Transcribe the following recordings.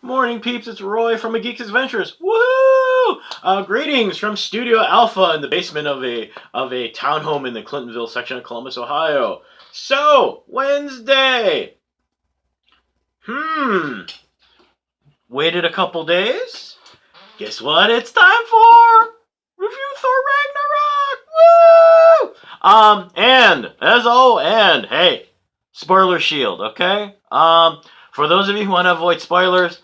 Morning, peeps. It's Roy from A Geek's Adventures. Woo! Greetings from Studio Alpha in the basement of a townhome in the Clintonville section of Columbus, Ohio. So, Wednesday. Waited a couple days. Guess what? It's time for review Thor Ragnarok. Woo! And hey, spoiler shield, okay? For those of you who want to avoid spoilers,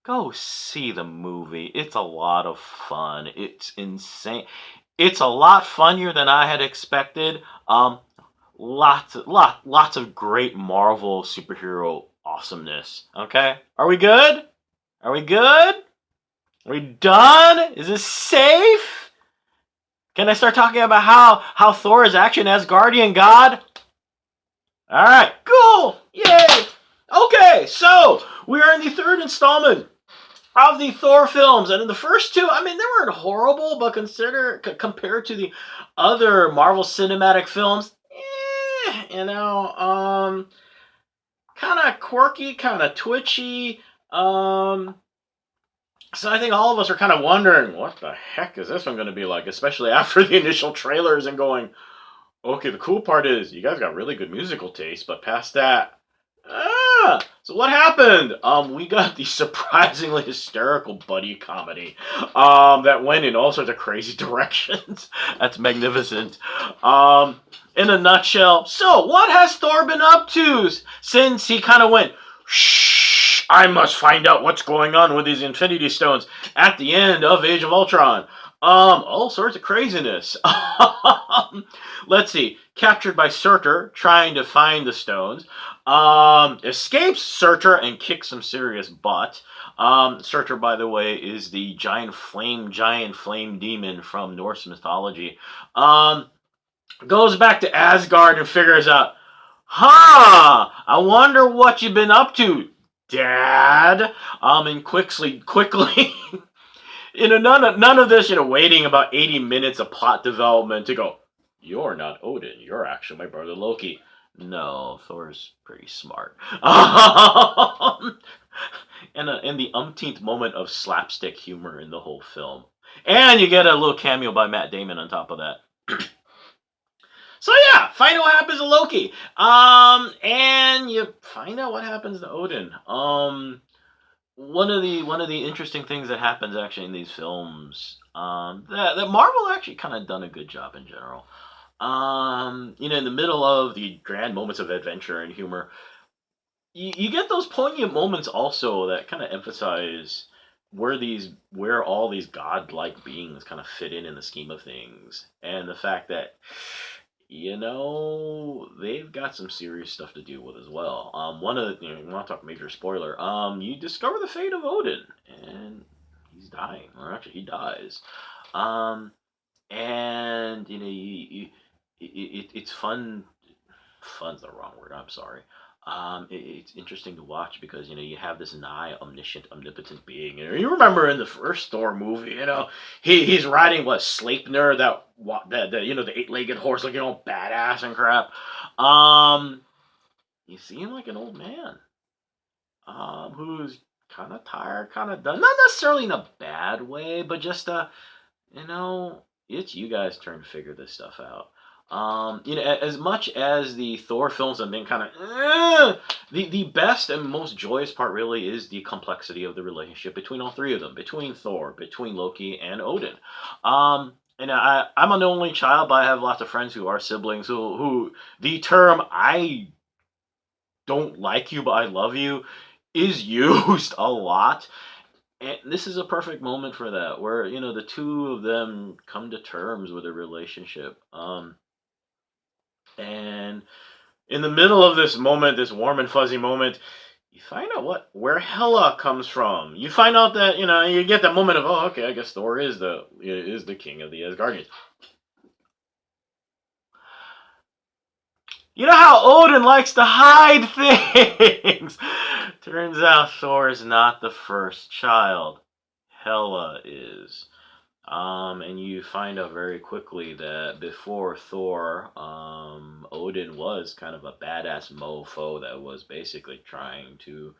go see the movie. It's a lot of fun. It's insane. It's a lot funnier than I had expected. Lots of great Marvel superhero awesomeness. Okay, are we good? Are we good? Are we done? Is this safe? Can I start talking about how Thor is actually an Asgardian god? All right, cool, yay. Okay, so we are in the third installment of the Thor films, and in the first two, I mean, they weren't horrible, but compared to the other Marvel Cinematic films, kind of quirky, kind of twitchy. So I think all of us are kind of wondering, what the heck is this one going to be like, especially after the initial trailers and going, okay, the cool part is you guys got really good musical taste, but past that, so what happened? We got the surprisingly hysterical buddy comedy, that went in all sorts of crazy directions. That's magnificent. In a nutshell, so what has Thor been up to since he kind of went, shh, I must find out what's going on with these Infinity Stones at the end of Age of Ultron. All sorts of craziness. Let's see. Captured by Surtur, trying to find the stones. Escapes Surtur and kicks some serious butt. Surtur, by the way, is the giant flame demon from Norse mythology. Goes back to Asgard and figures out, I wonder what you've been up to, Dad. And quickly, none of this, waiting about 80 minutes of plot development to go, you're not Odin, you're actually my brother Loki. No, Thor's pretty smart. And the umpteenth moment of slapstick humor in the whole film. And you get a little cameo by Matt Damon on top of that. So yeah, find out what happens to Loki. And you find out what happens to Odin. One of the interesting things that happens actually in these films, that Marvel actually kind of done a good job in general. In the middle of the grand moments of adventure and humor, you get those poignant moments also that kind of emphasize where all these godlike beings kind of fit in the scheme of things, and the fact that they've got some serious stuff to deal with as well. One of the, you want to talk major spoiler, you discover the fate of Odin, and he's dying, or actually he dies. And it's fun. Fun's the wrong word. I'm sorry. It's interesting to watch because you have this nigh omniscient, omnipotent being. You remember in the first Thor movie, he's riding Sleipnir, that the 8-legged horse, like badass and crap. You see him like an old man, who's kind of tired, kind of done. Not necessarily in a bad way, but just it's you guys' turn to figure this stuff out. As much as the Thor films have been kind of, the best and most joyous part really is the complexity of the relationship between all three of them, between Thor, between Loki, and Odin. And I'm an only child, but I have lots of friends who are siblings who the term "I don't like you, but I love you" is used a lot. And this is a perfect moment for that, where the two of them come to terms with a relationship. And in the middle of this moment, this warm and fuzzy moment, you find out where Hela comes from. You find out that you get that moment of, oh, okay, I guess Thor is the king of the Asgardians. You know how Odin likes to hide things. Turns out Thor is not the first child. Hela is. And you find out very quickly that before Thor, Odin was kind of a badass mofo that was basically trying to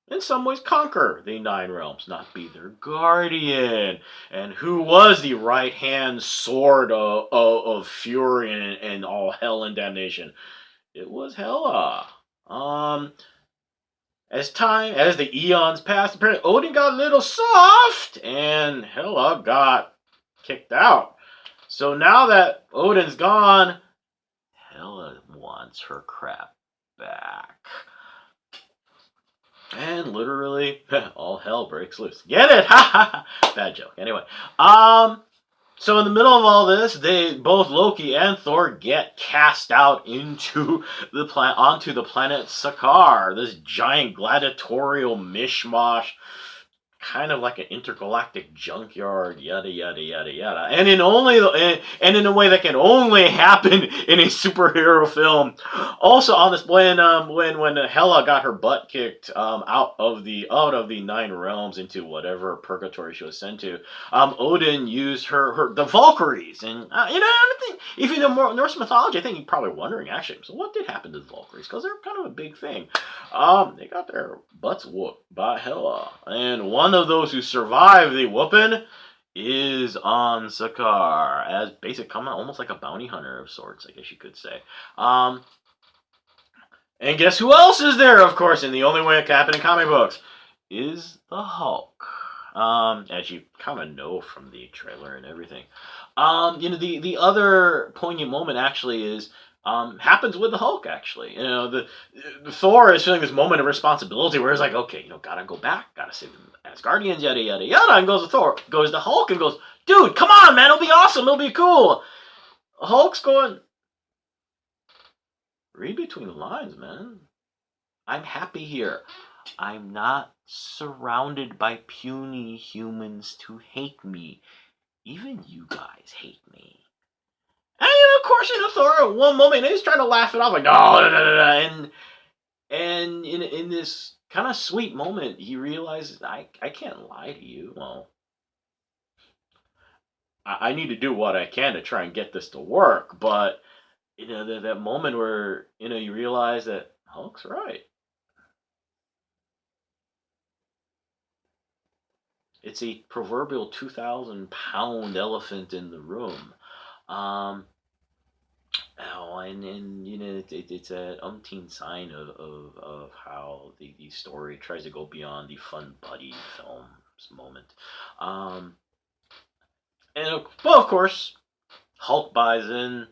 in some ways conquer the Nine Realms, not be their guardian. And who was the right hand sword of fury and all hell and damnation? It was Hela. Um, as the eons passed, apparently Odin got a little soft, and Hela got kicked out. So now that Odin's gone, Hela wants her crap back. And literally, all hell breaks loose. Get it? Ha ha ha! Bad joke. Anyway, so in the middle of all this, both Loki and Thor get cast out onto the planet Sakaar, this giant gladiatorial mishmash, kind of like an intergalactic junkyard, yada yada yada yada, and in a way that can only happen in a superhero film. Also, on this when Hela got her butt kicked out of the Nine Realms into whatever purgatory she was sent to, Odin used the Valkyries, and I think if you know more Norse mythology, I think you're probably wondering actually, so what did happen to the Valkyries? Because they're kind of a big thing. They got their butts whooped by Hela, and one of those who survived the whooping is on Sakaar as almost like a bounty hunter of sorts, I guess you could say. And guess who else is there? Of course, in the only way it can happen in comic books, is the Hulk. As you kind of know from the trailer and everything. The other poignant moment actually is. Happens with the Hulk, actually. The Thor is feeling this moment of responsibility where he's like, okay, gotta go back, gotta save the Asgardians, yada, yada, yada, and goes to Hulk and goes, dude, come on, man, it'll be awesome, it'll be cool. Hulk's going, read between the lines, man. I'm happy here. I'm not surrounded by puny humans to hate me. Even you guys hate me. And of course, Thor at one moment he's trying to laugh it off, like no, and in this kind of sweet moment, he realizes I can't lie to you. Well, I need to do what I can to try and get this to work, but that moment where you realize that Hulk's right. It's a proverbial 2,000-pound elephant in the room. It's an umpteen sign of how the story tries to go beyond the fun buddy films moment. Of course, Hulk buys in,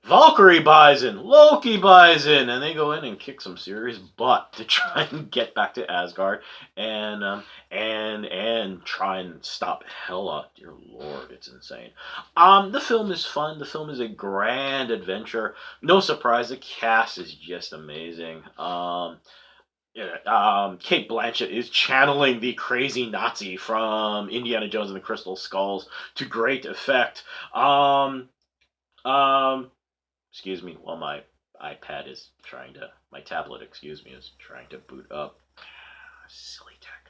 Valkyrie buys in, Loki buys in, and they go in and kick some serious butt to try and get back to Asgard and try and stop Hela. Dear Lord, it's insane. The film is fun. The film is a grand adventure. No surprise, the cast is just amazing. Kate Blanchett is channeling the crazy Nazi from Indiana Jones and the Crystal Skulls to great effect. Excuse me, while my tablet, is trying to boot up. Silly tech.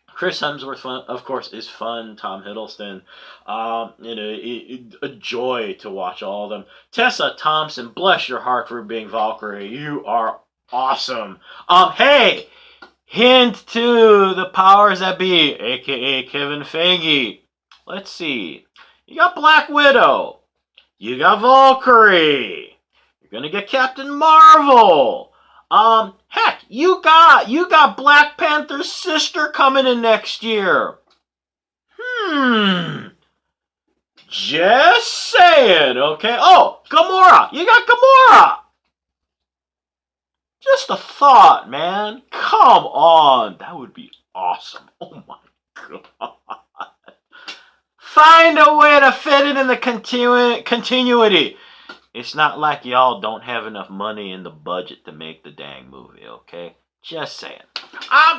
Chris Hemsworth, of course, is fun. Tom Hiddleston, a joy to watch all of them. Tessa Thompson, bless your heart for being Valkyrie. You are awesome. Hey, hint to the powers that be, aka Kevin Feige. Let's see. You got Black Widow. You got Valkyrie. You're gonna get Captain Marvel. Heck, you got Black Panther's sister coming in next year. Just saying, okay? Oh, Gamora. You got Gamora. Just a thought, man. Come on. That would be awesome. Oh my god. Find a way to fit it in the continuity. It's not like y'all don't have enough money in the budget to make the dang movie, okay? Just saying.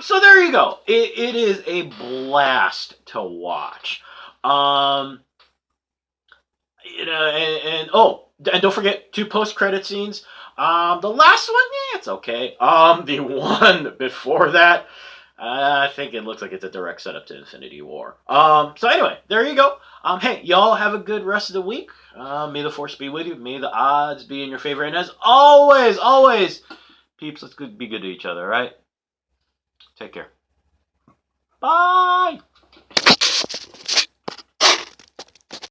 So there you go. It is a blast to watch. And don't forget 2 post-credit scenes. The last one, it's okay. The one before that, I think it looks like it's a direct setup to Infinity War. So anyway, there you go. Hey, y'all have a good rest of the week. May the force be with you. May the odds be in your favor. And as always, Peeps, let's be good to each other, right? Take care. Bye!